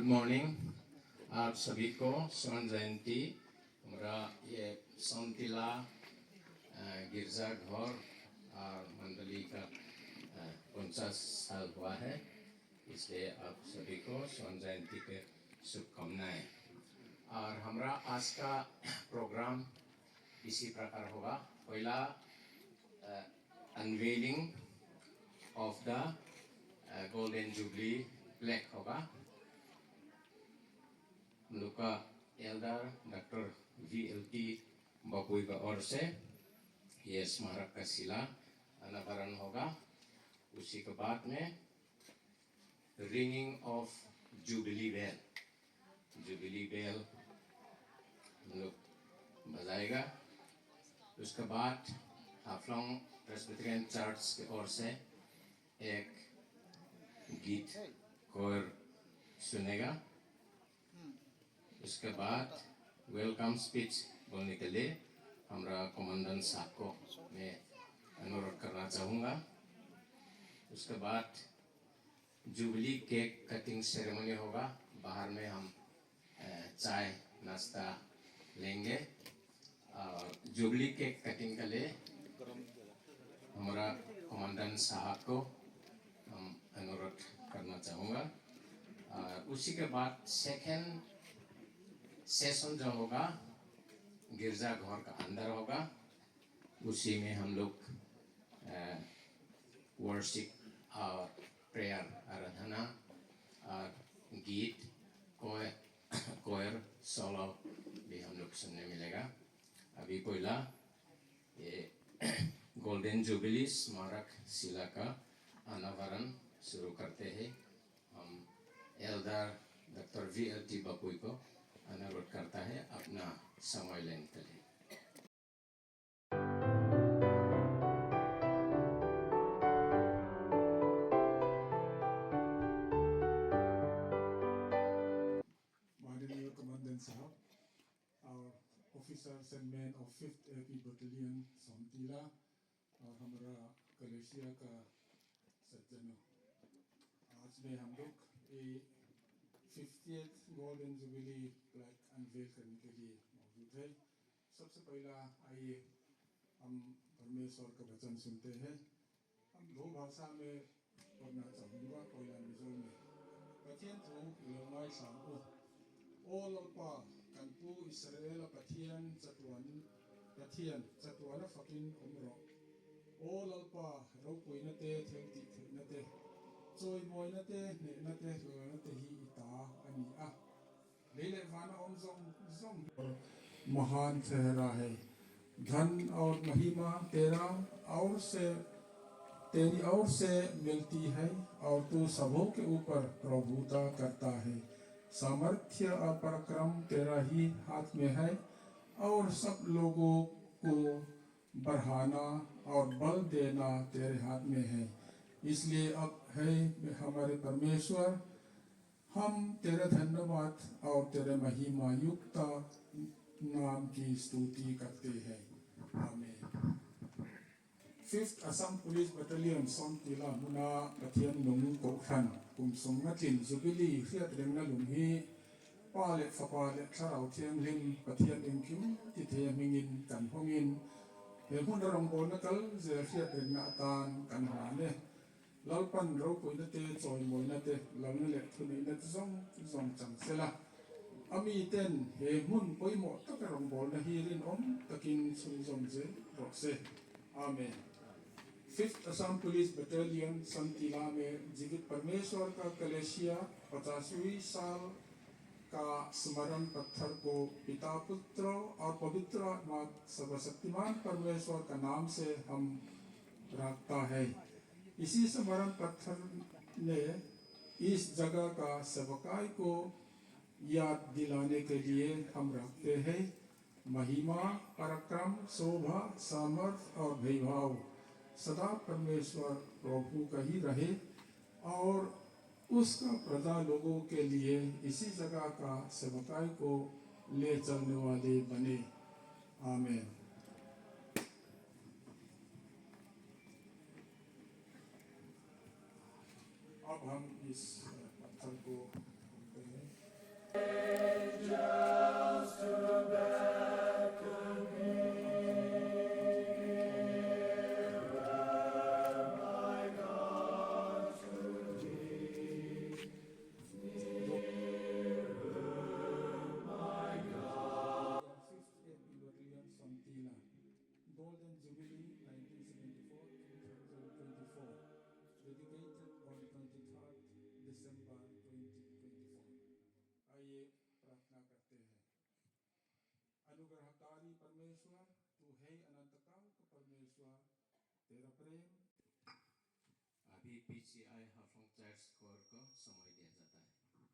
Good morning आप सभी को स्वर्ण जयंती हमारा ये सोमतिला गिरजा घर और मंडली का 50 साल हुआ है, इसलिए आप सभी को स्वर्ण जयंती के शुभकामनाएं। और हमारा आज का प्रोग्राम इसी प्रकार होगा। पहला unveiling of the golden jubilee plaque होगा। हम लोग का एल्डर डॉक्टर VLT बपुई का ओर से ये स्मारक का शिला अनावरण होगा। उसी के बाद में रिंगिंग ऑफ जुबली बेल हम लोग बजाएगा। उसके बाद हाफलोंग प्रेस्बिटेरियन चर्च की ओर से एक गीत कोर सुनेगा। उसके बाद वेलकम स्पीच बोलने के लिए हमारा कमांडेंट साहब को मैं अनुरोध करना चाहूँगा। उसके बाद जुबली केक कटिंग सेरेमनी होगा। बाहर में हम चाय नाश्ता लेंगे और जुबली केक कटिंग के लिए हमारा कमांडेंट साहब को हम अनुरोध करना चाहूँगा। उसी के बाद सेकेंड सेशन जो होगा गिरजा घर का अंदर होगा। उसी में हम लोग वर्शिप और प्रेयर आराधना और गीत कोयर सोलो भी हम लोग सुनने मिलेगा। अभी पहला ये गोल्डन जुबली स्मारक शिला का अनावरण शुरू करते हैं। हम एल्डर डॉक्टर VLT बपुई को अनुरोध करता है अपना समय लेने के लिए। माननीय कमांडेंट साहब, और officers and man of 5th AP battalion सोमतिला और हमारा कलेशिया का सज्जनों, आज में हम लोग 50th golden jubilee plaque unwell करने के लिए मौजूद है। सबसे पहला आइए हम परमेश्वर का वचन सुनते हैं। हम दो भाषा में पढ़ना चाहूँगा। पहला मिजो में पथियन थो लोमाई सामू ओ लोपा कंपू इसराइल पथियन चतुवन फकिन उमरो ओ लोपा रोपुई नते थेंती नते चोई बोई नते ने नते नते ही इता अनि आ लेले वाना ओम जोंग महान ठहरा है। धन और महिमा तेरा और से तेरी ओर से मिलती है और तू सबों के ऊपर प्रभुता करता है। सामर्थ्य और पराक्रम तेरा ही हाथ में है और सब लोगों को बढ़ाना और बल देना तेरे हाथ में है। इसलिए अब है हमारे परमेश्वर, हम तेरे धन्यवाद और तेरे महिमा युक्त नाम की स्तुति करते हैं। आमीन। 5th Assam Police Battalion Somtila Muna Pathian Nung Kokhan Kumsung Natin Zubili Fiat Remna Lunghi Pale Fapale Charau Tiang Lim Pathian Inkim Tite Mingin Kan Hongin Hunda Rongbo Nakal Fiat Remna Atan Kan Hane Lalpan Ropo Inate Soy Moinate Lalnele Tuni Zong Chang Sela Ami Ten He Mun Poimo Takarongbo Nahirin Takin Sunzongze Rokse. Amen. 5th Assam police battalion संतिला में जीवित परमेश्वर का कलेशिया 50वीं साल का स्मरण पत्थर को पिता पुत्र और पवित्र आत्मा सर्वशक्तिमान परमेश्वर का नाम से हम रखता है। इसी स्मरण पत्थर ने इस जगह का सेवकाई को याद दिलाने के लिए हम रखते हैं। महिमा पराक्रम शोभा सामर्थ और वैभव सदा परमेश्वर प्रभु का ही रहे और उसका प्रजा लोगों के लिए इसी जगह का सेवकाई को ले चलने वाले बने। आमीन। अब हम इस पत्थर को Golden Jubilee 1974-2024, dedicated on 23rd December 2024. आइए प्रार्थना करते हैं। अनुग्रहकारी परमेश्वर, तू है अनंत काल का परमेश्वर, तेरा प्रेम। अभी PCI हाफोंग चर्च कोर को समय दिया जाता है।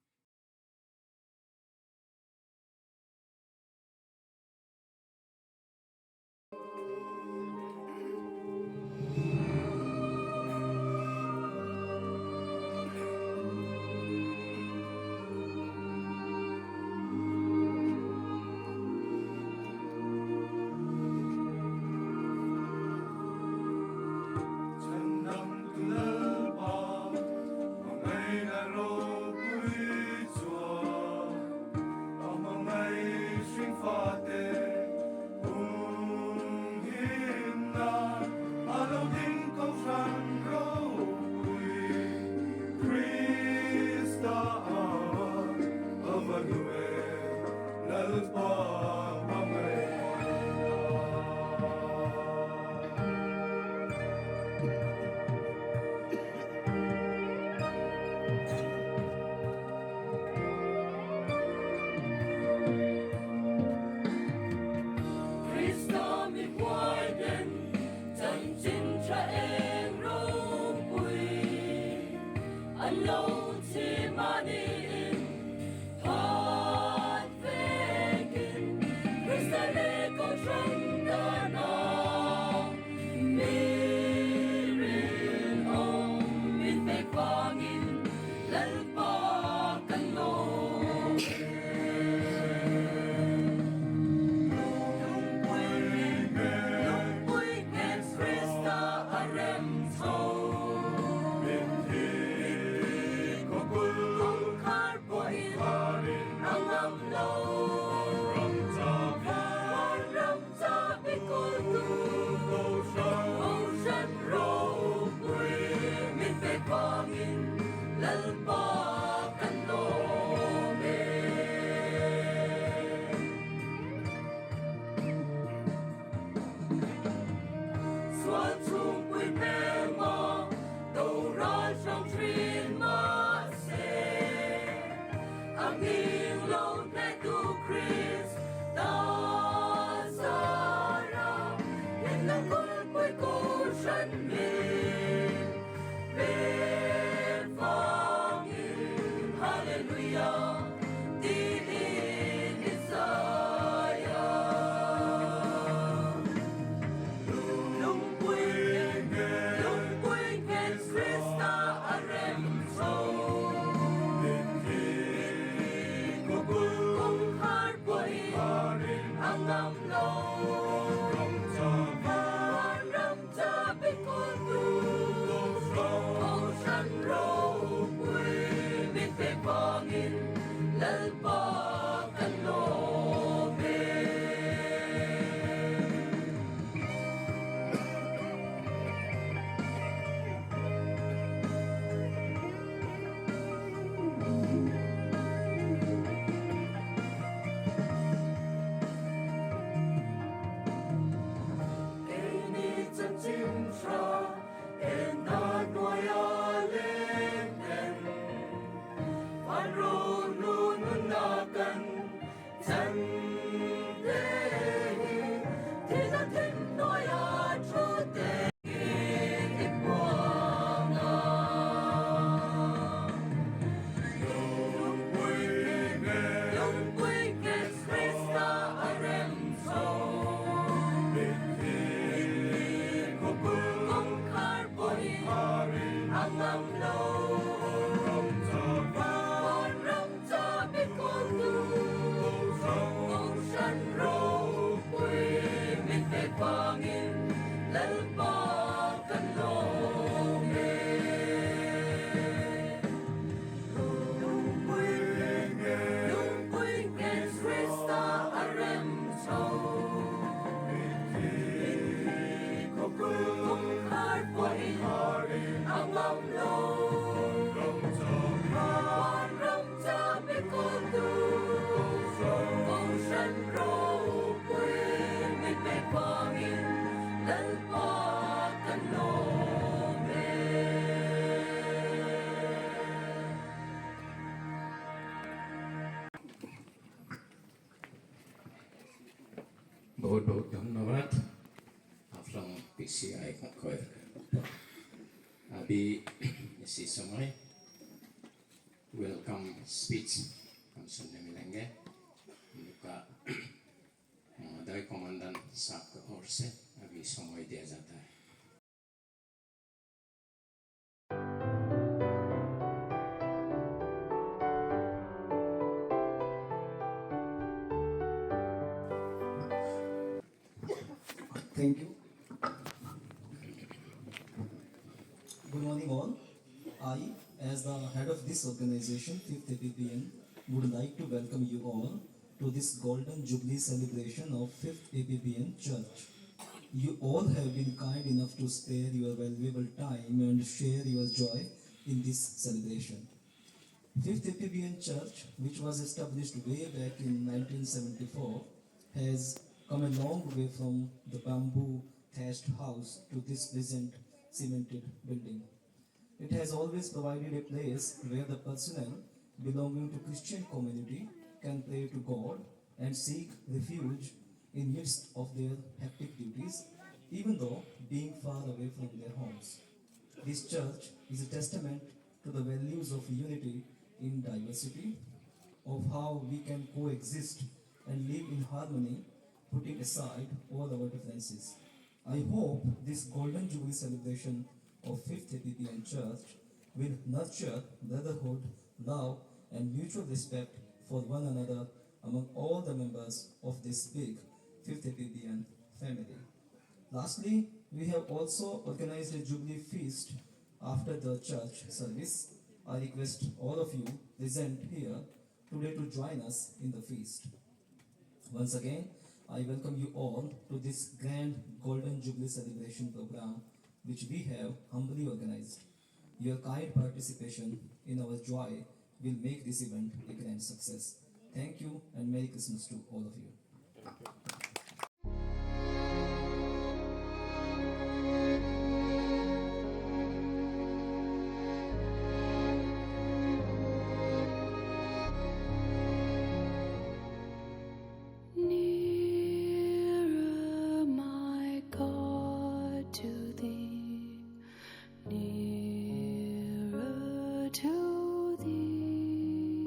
ang amlong quan rong cha biết con tu con sân rô quên biết biết quang in lẫn qua căn nô बहुत बहुत धन्यवाद आप लोग PCI का कोई अभी इसी समय वेलकम स्पीच हम सुनने मिलेंगे उनका महोदय कमांडेंट साहब की ओर से अभी समय दिया जाता है. Thank you. Good morning all. I, as the head of this organization, 5th APPN, would like to welcome you all to this Golden Jubilee celebration of 5th APPN Church. You all have been kind enough to spare your valuable time and share your joy in this celebration. 5th APPN Church, which was established way back in 1974, has come a long way from the bamboo thatched house to this pleasant cemented building. It has always provided a place where the personnel belonging to Christian community can pray to God and seek refuge in midst of their hectic duties, even though being far away from their homes. This church is a testament to the values of unity in diversity, of how we can coexist and live in harmony, putting aside all our differences. I hope this Golden Jubilee celebration of 5th APPN Church will nurture brotherhood, love, and mutual respect for one another among all the members of this big 5th APPN family. Lastly, we have also organized a Jubilee feast after the church service. I request all of you present here today to join us in the feast. Once again, I welcome you all to this grand Golden Jubilee celebration program which we have humbly organized. Your kind participation in our joy will make this event a grand success. Thank you and Merry Christmas to all of you. Nearer, my God, to thee, nearer to thee,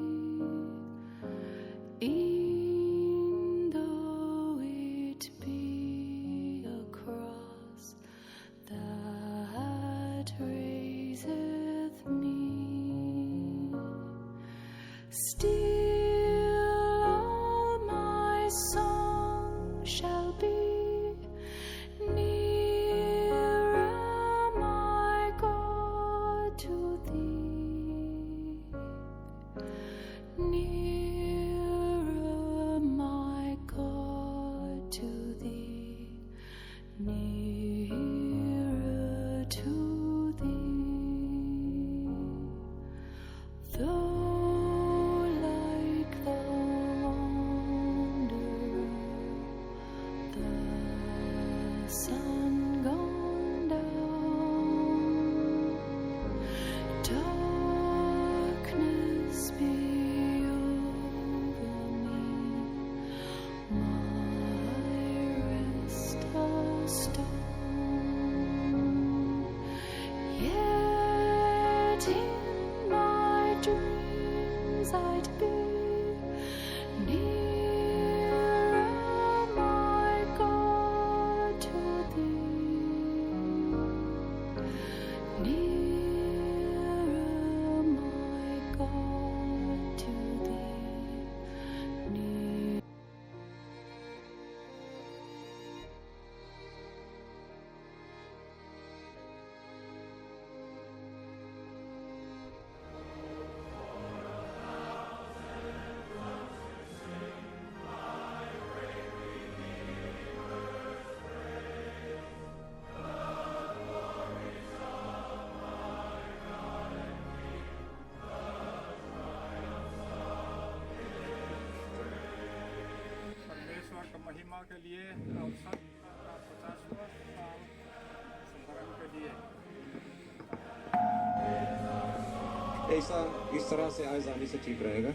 e'en though it be a cross that raiseth me, still all my song shall be nearer, my God, to thee, nearer, my God, to thee, nearer to thee. Though like the wanderer, the sun gone down, darkness be over me, my rest a stone. Yet in my dreams I'd be nearer, my God, to thee, nearer, my God, to thee, nearer. महिमा के लिए अवसर 50वां साल संभरण के लिए ऐसा इस तरह से आए जाने से ठीक रहेगा।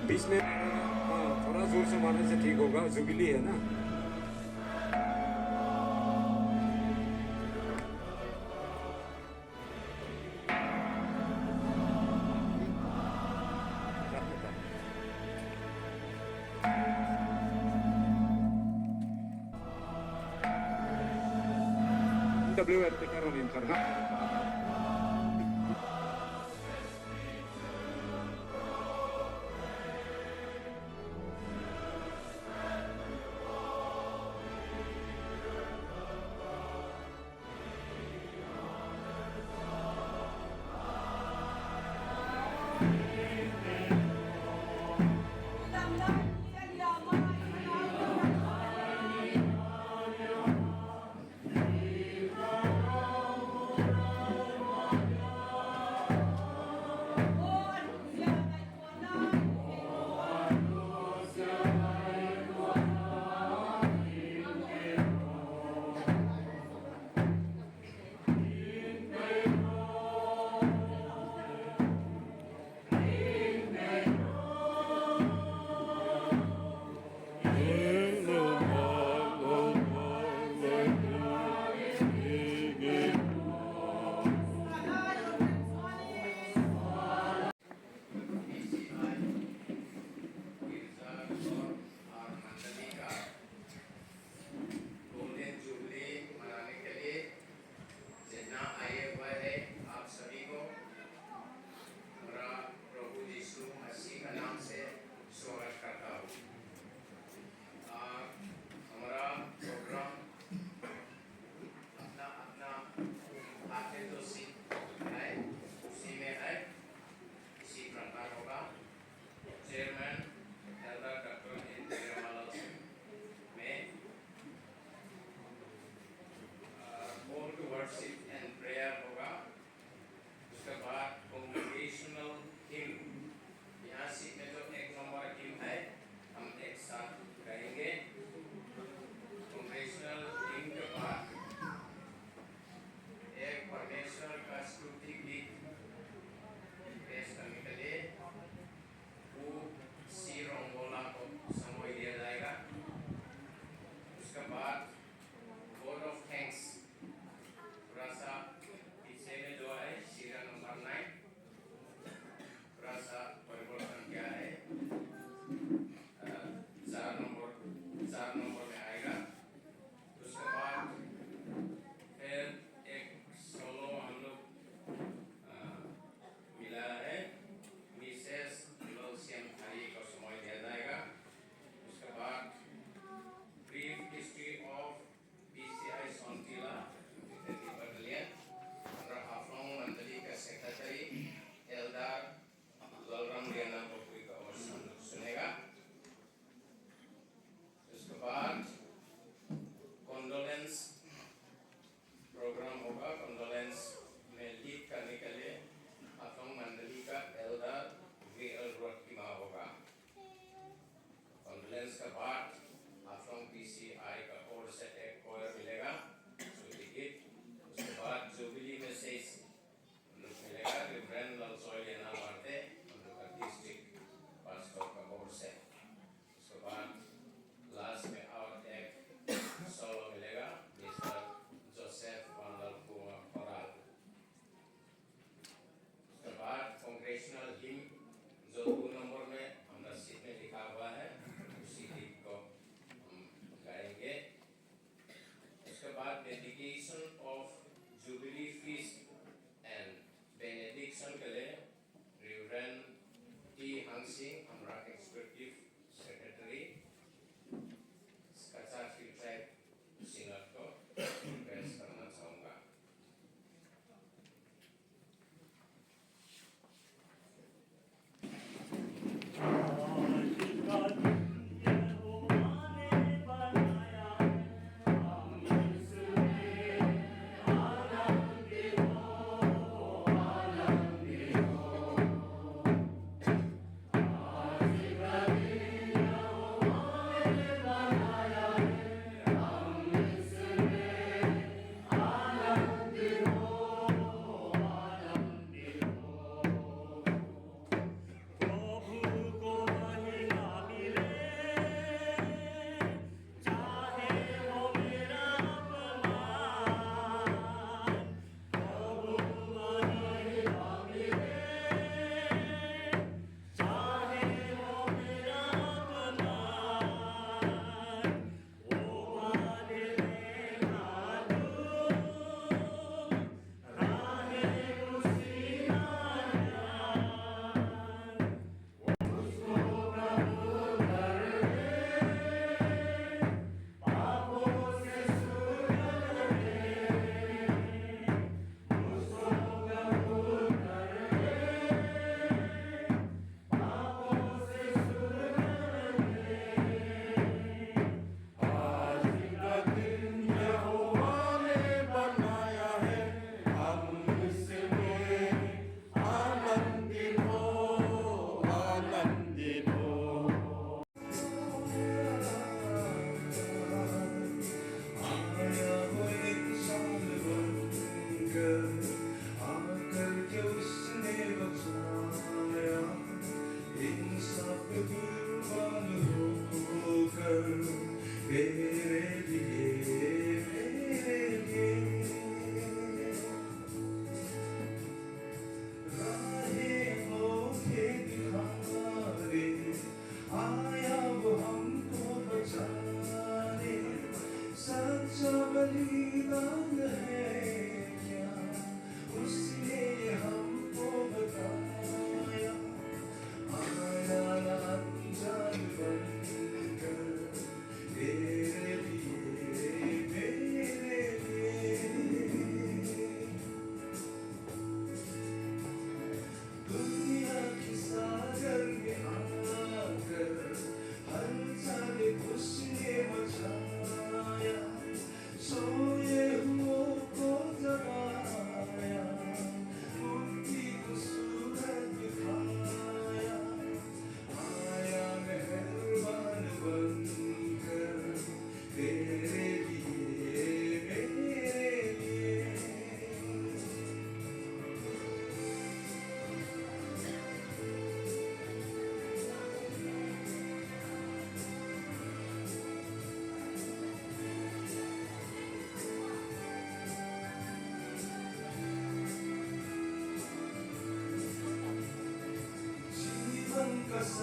बीच में थोड़ा जोर से मारने से ठीक होगा, जुबिली है ना। WRT Caroline Karna.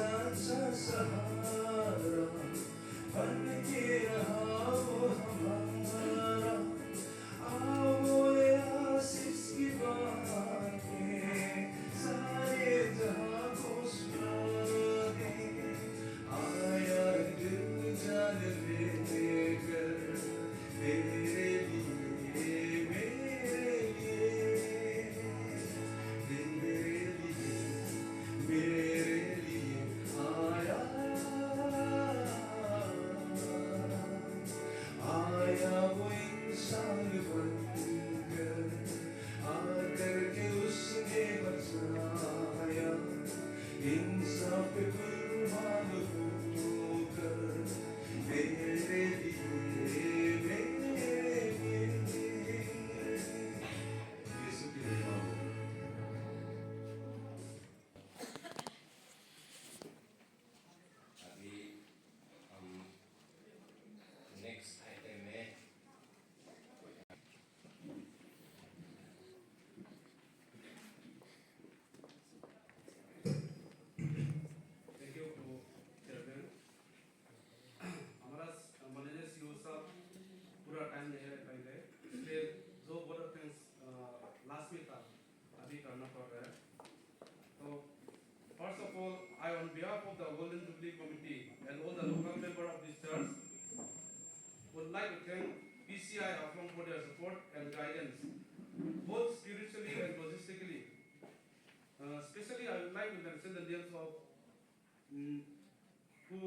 अच्छा सहारा बन के रहा वो हमारा। आओ ये आशीष की बातें सारे जहां को सुना दे। आया दिल जान लेकर मेरे लिए, मेरे लिए, मेरे लिए आया, आया वो इंसान बनकर, आकर के उसने बचाया इंसाफ पे कुर्बान होकर मेरे लिए, मेरे लिए। यीशु की महिमा हो। अभी हम नेक्स्ट आइटम में Thank you to chairman. हमारा मैनेजर सीईओ साहब पूरा टाइम नहीं रह पाएंगे, इसलिए जो बोला थिंग्स लास्ट में था अभी करना पड़ रहा है। तो first of all, I on behalf of the Golden Jubilee Committee and all the local members of this church would like to thank PCI Haflong for their support and guidance, both spiritually and logistically. Especially, I would like to mention the names of who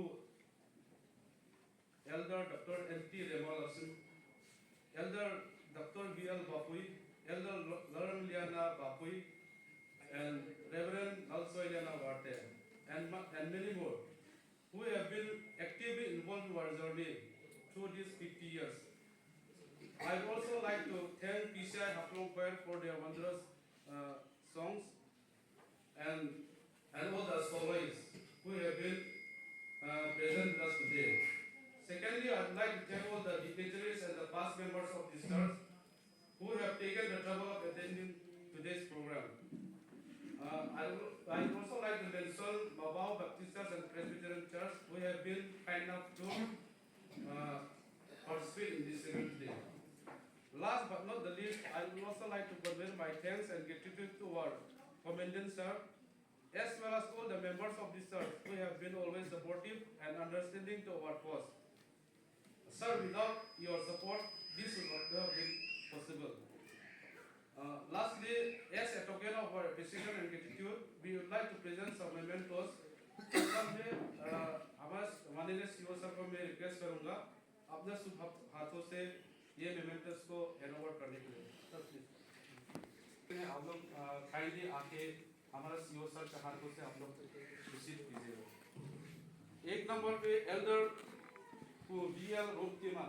Elder Dr. L.T. Remal Asim, Elder Dr. V.L. Bapui, Elder Lauren Liana Bapui, and Reverend also Liana Warte, and many more, who have been actively involved in our journey through these 50 years. I would also like to thank PCI Haflong Choir for their wondrous songs and all the soloists who have been present with us today. Secondly, I would like to thank all the dignitaries and the past members of this church who have taken the trouble of attending today's program. I would also like to mention Babao Baptist Church and Presbyterian Church who have been kind enough to participate in this event today. Last but not the least, I would also like to convey my thanks and gratitude to our Commandant Sir, as well as all the members of this church who have been always supportive and understanding to our cause. Sir, without your support, this would not have been possible. Lastly, as a token of our appreciation and gratitude, we would like to present some mementos. हमारे माननीय CEO sir को मैं request करूंगा अपने शुभ हाथों से ये mementos को हैंड ओवर करने के लिए। सर प्लीज आप लोग काइंडली आके हमारे सीईओ सर के हाथों से आप लोग रिसीव कीजिएगा। एक नंबर पे एल्डर को बीएल रोक्तिमा।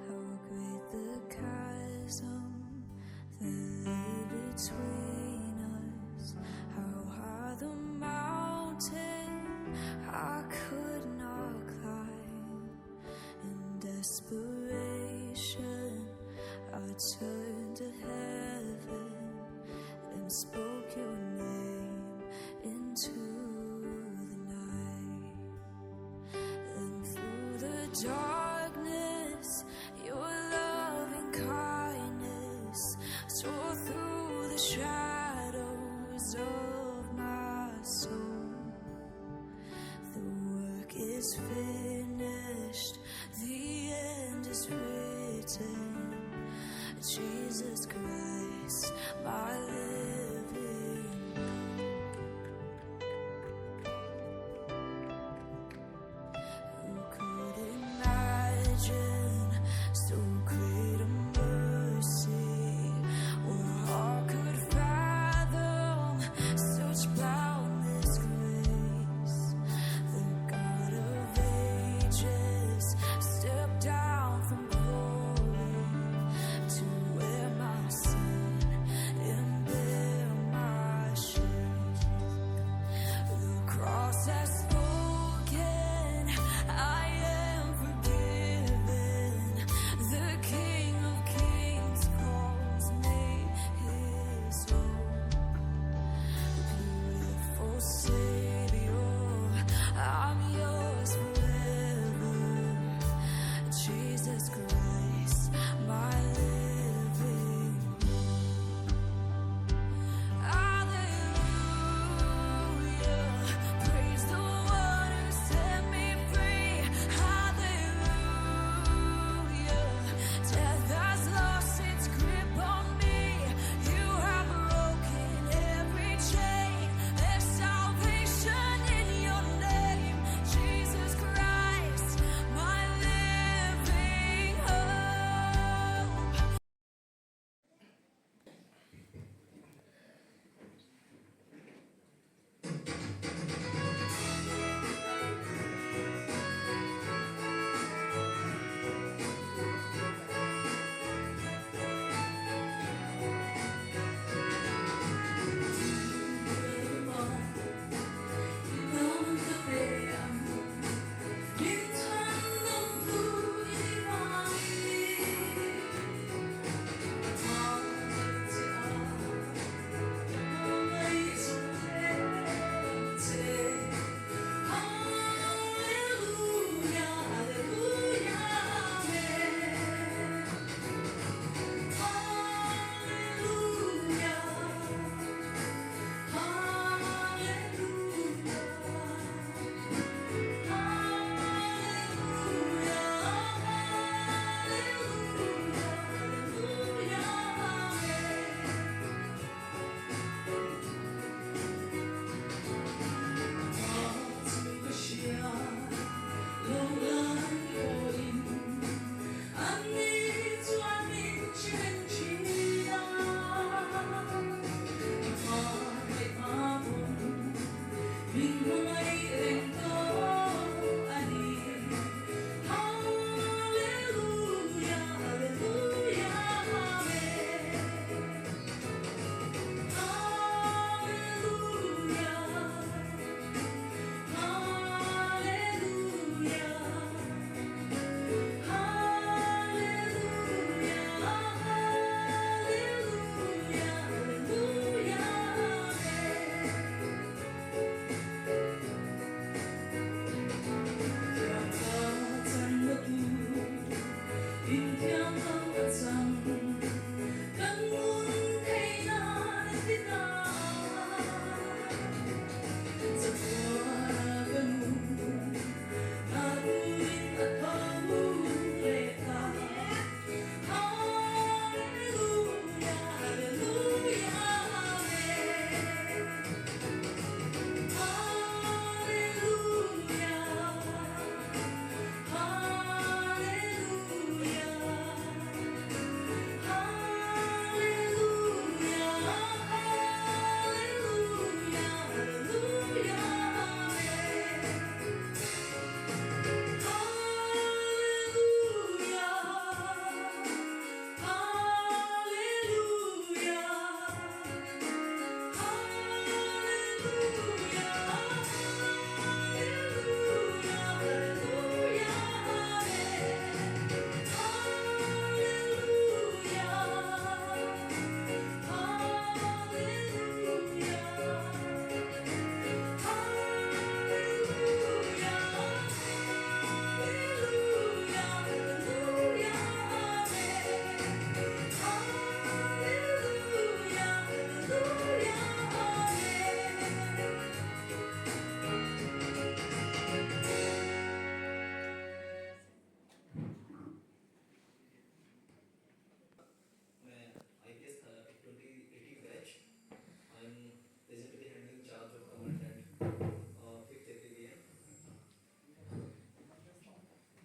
How great the chasm that lay between us, how high the mountain I could not climb. In desperation, I turned to heaven and spoke your name into the night. And through the darkness, your loving kindness tore through the shadows of my soul. The work is finished, the end is written. Jesus Christ, my living hope. Who could imagine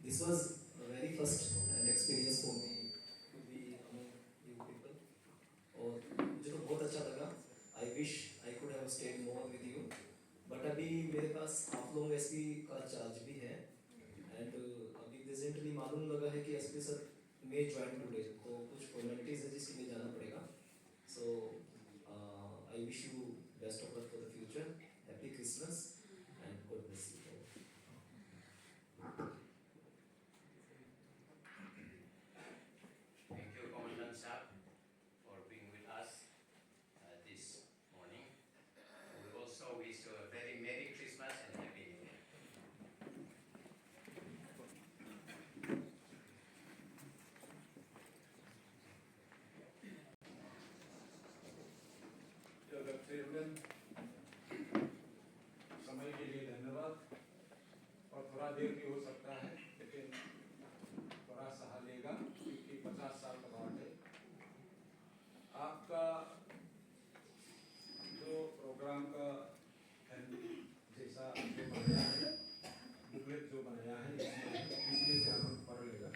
This was a very first an experience for me to be among you people. और मुझे तो बहुत अच्छा लगा. I wish I could have stayed more with you. But अभी मेरे पास आप लोग एसपी का चार्ज भी है. And अभी प्रेजेंटली मालूम लगा है कि SP sir may join today. तो कुछ फॉर्मेलिटीज है जिसके लिए जाना पड़ेगा. So I wish you best of luck for the future. Happy Christmas and God bless you. Thank you, Commandant Saab, for being with us this morning. We also wish you a very Merry Christmas and Happy New Year. जगत chairman समय के लिए धन्यवाद. और थोड़ा देर भी हो सकता है लेकिन थोड़ा सहा लेगा क्योंकि 50 साल का बाद है. आपका जो प्रोग्राम का जैसा जो बनाया है, बुकलेट जो बनाया है इसमें से हम पढ़ लेगा.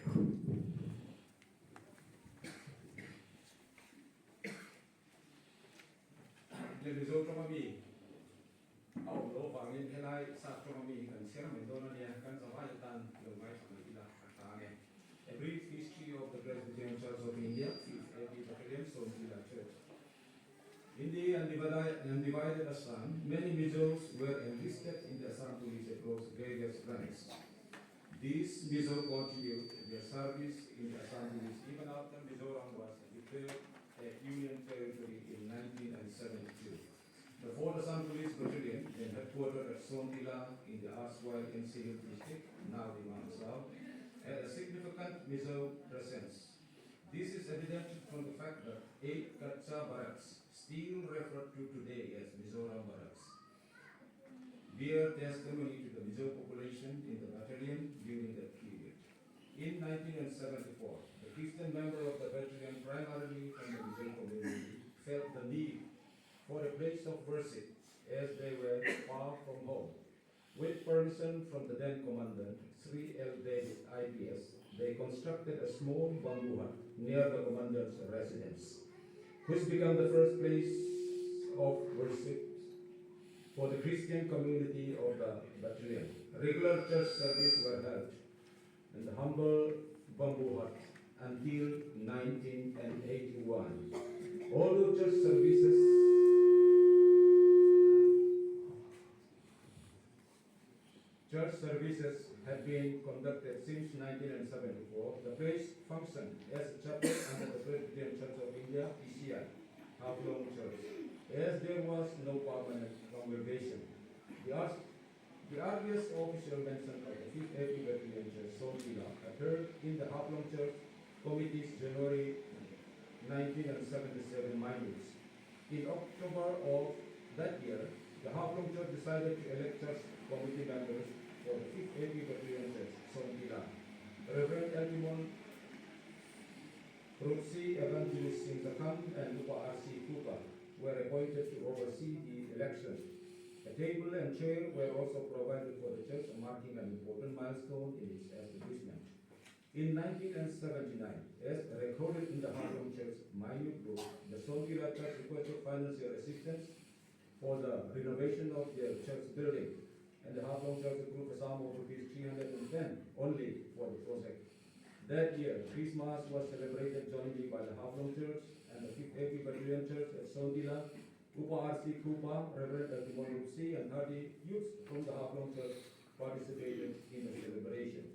Legislatorami au lo bangin helai satrami kan ceremony donalia kan zawaitan lumai samila katane. A brief history of the Presbyterian Church of India, Fifth Battalion, Sonila Church. In the undivided Assam, many Mijos were enlisted in the Assam police across various ranks. These Mizo continued their service in the Assam police even after Mizoram was declared a union territory in 1972. The 4th Assam Police Battalion, then headquartered at Sondila in the erstwhile NCL district, now the Mansal, had a significant Mizo presence. This is evident from the fact that 8 Katsa barracks, still referred to today as Mizoram barracks, bear testimony to the Mizo population in the battalion during that period. In 1974, the Christian member of the battalion, primarily from the Mizo community, felt the need for a place of worship as they were far from home. With permission from the then commandant, Sri L. David IPS, they constructed a small bamboo hut near the commandant's residence, which became the first place of worship for the Christian community of the battalion. Regular church services were held in the humble bamboo hut until 1981. Although church services had been conducted since 1974, the place functioned as a chapel under the Presbyterian Church of India, PCI, Haflong Church, as there was no permanent congregation. The earliest official mention of the 5th AP Battalion Church, Sondila, occurred in the Haflong Church Committee's January 1977 minutes. In October of that year, the Haflong Church decided to elect church committee members for the 5th AP Battalion Church, Sondila. Reverend Eltimon Rupsi Evangelist Sinzakam and Lupa R.C. Cooper were appointed to oversee the election. A table and chair were also provided for the church, marking an important milestone in its establishment. In 1979, as recorded in the Haflong Church Minute Book, the Sondila Church requested financial assistance for the renovation of their church building, and the Haflong Church approved a sum of rupees 310 only for the project. That year, Christmas was celebrated jointly by the Haflong Church and the 5th AP Battalion Church at Sondila. Upa R.C. Krupa, Reverend Eltimon Rupsi, and 30 youths from the Haflong Church participated in the celebration.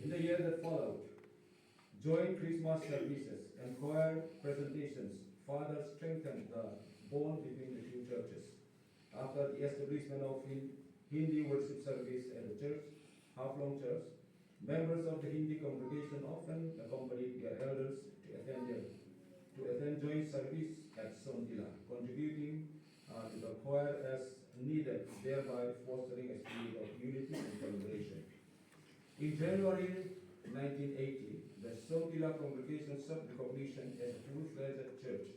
In the year that followed, joint Christmas services and choir presentations further strengthened the bond between the two churches. After the establishment of Hindi worship service at the church, Haflong Church, members of the Hindi congregation often accompanied their elders to attend joint service at Sondila, contributing to the choir as needed, thereby fostering a spirit of unity and collaboration. In January 1980, the Sondila congregation sought recognition as a full-fledged church.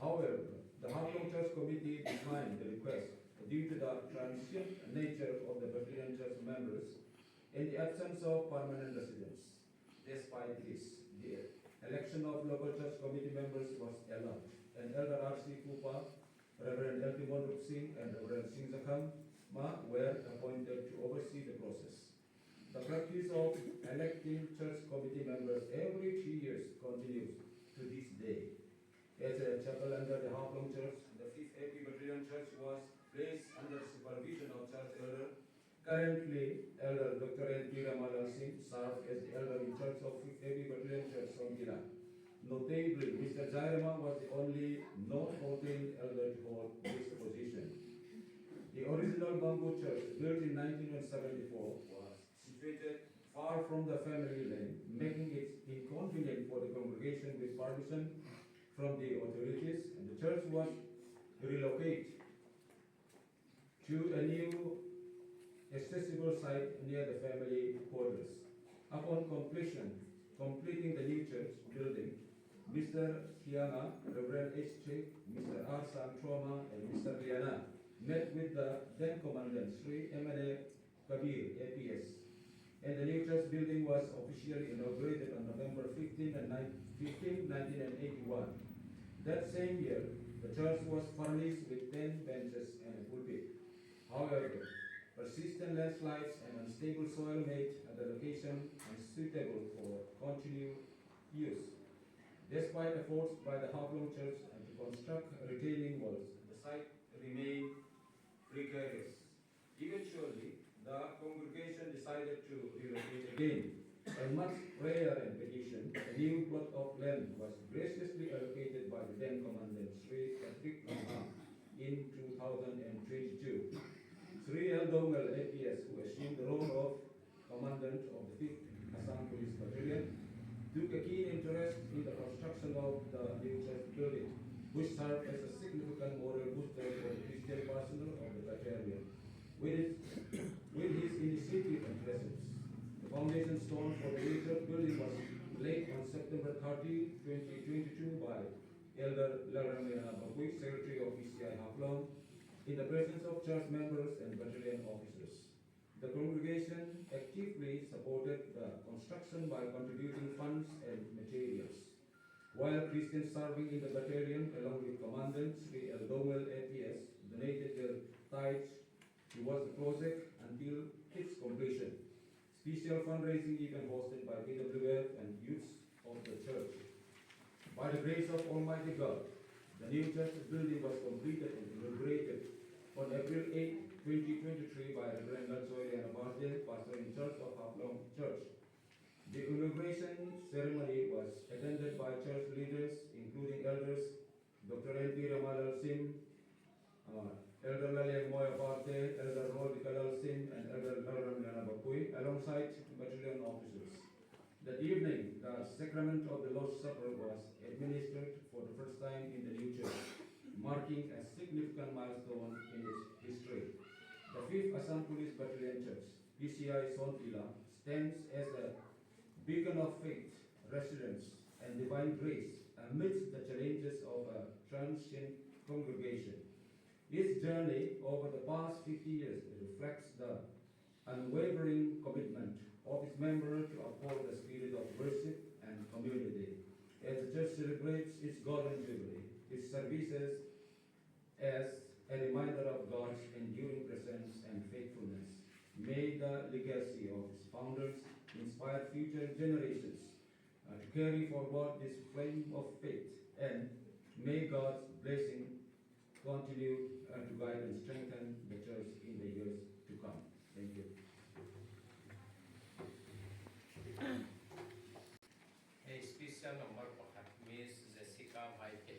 However, the Haflong Church Committee declined the request due to the transient nature of the battalion church members In the absence of permanent residents, despite this, the election of local church committee members was allowed, and Elder R.C. Kupa, Reverend Eltimon Rup Singh, and Reverend Singh Zakham Ma were appointed to oversee the process. The practice of electing church committee members every 3 years continues to this day. As a chapel under the Haflong Church, the 5th AP Battalion Church was placed under the supervision of Church Elder. Currently, Elder Dr. N.P. Ramalal Singh serves as the Elder in charge of 5th AP Battalion Church Songila. Notably, Mr. Jairama was the only non-ordained elder to hold this position. The original bamboo church, built in 1974, was situated far from the family lane, making it inconvenient for the congregation with permission from the authorities, and the church was relocated to a new accessible site near the family quarters. Upon completing the new church building, Mr. Kiana, Reverend H. Chick, Mr. R. Santroma, and Mr. Liana met with the then Commandant Sri M.N.A. Kabir, APS, and the new church building was officially inaugurated on November 15, 1981. That same year, the church was furnished with 10 benches and a pulpit. However, persistent landslides and unstable soil made the location unsuitable for continued use. Despite efforts by the Haflong Church to construct retaining walls, the site remained precarious. Eventually, the congregation decided to relocate again. A much prayer and petition, a new plot of land was graciously allocated by the then Commandant Sri Patrick Lamha in 2022. Sri L. Dongal APS, who assumed the role of Commandant of the 5th Assam Police Battalion, took a keen interest in the construction of the new church building, which served as a significant moral booster for the Christian personnel of the battalion. With his initiative and presence, the foundation stone for the new church building was laid on September 30, 2022 by Elder Laramia Bakui, Secretary of PCI Haflong, in the presence of church members and battalion officers. The congregation actively supported the construction by contributing funds and materials. While Christians serving in the battalion, along with Commandant Sri L. Dongal APS, donated their tithes towards the project until its completion. Special fundraising even hosted by PWF and youths of the church. By the grace of Almighty God, the new church building was completed and inaugurated on April 8, 2023 by Reverend Latsoy Anabardel, pastor in charge of Haflong Church. The inauguration ceremony was attended by church leaders, including elders Dr. N.P. Ramalal Singh, Elder Lalek Moya Parte, Elder Rod Kalal Singh, and Elder Laram Yana Bakui, alongside battalion officers. That evening, the sacrament of the Lord's Supper was administered for the first time in the new church, marking a significant milestone in its history. The 5th Assam Police Battalion Church, PCI Sontila, stands as a beacon of faith, resilience, and divine grace amidst the challenges of a transient congregation. Its journey over the past 50 years reflects the unwavering commitment of its members to uphold the spirit of worship and community. As the church celebrates its golden jubilee, its services as a reminder of God's enduring presence and faithfulness. May the legacy of its founders inspire future generations to carry forward this flame of faith, and may God's blessing continue to guide and strengthen the church in the years to come. Thank you. A special number for Miss Jessica Vaike.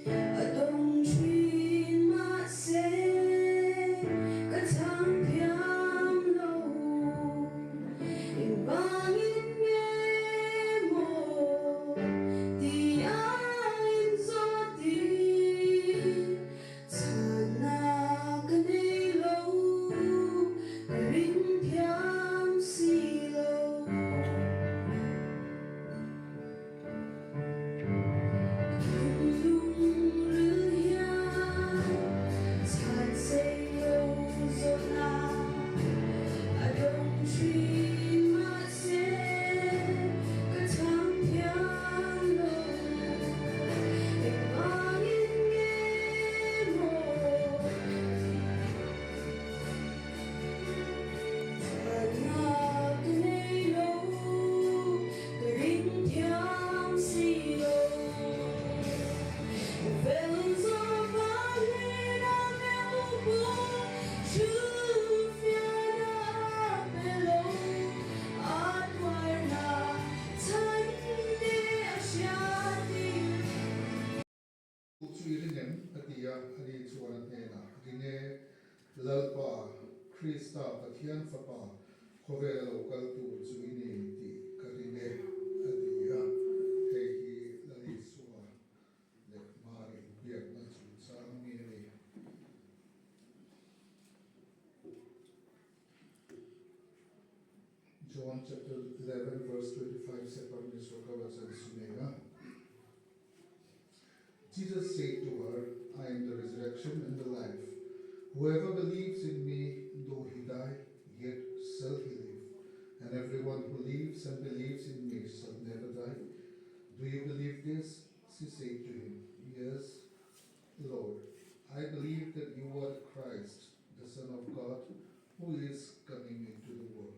Adong dream myself Utsuyilinem atia ani chuan nena ringe lalpa Krista pathian fapa khovel local tu chuini ti karine atia hei lali suwa le mari biak na chu sang mi ni John chapter 11 verse 25 se parmeshwar ka vachan sunega. Jesus said to her, I am the resurrection and the life. Whoever believes in me, though he die, yet shall he live. And everyone who lives and believes in me shall never die. Do you believe this? She said to him, Yes, Lord. I believe that you are the Christ, the Son of God, who is coming into the world.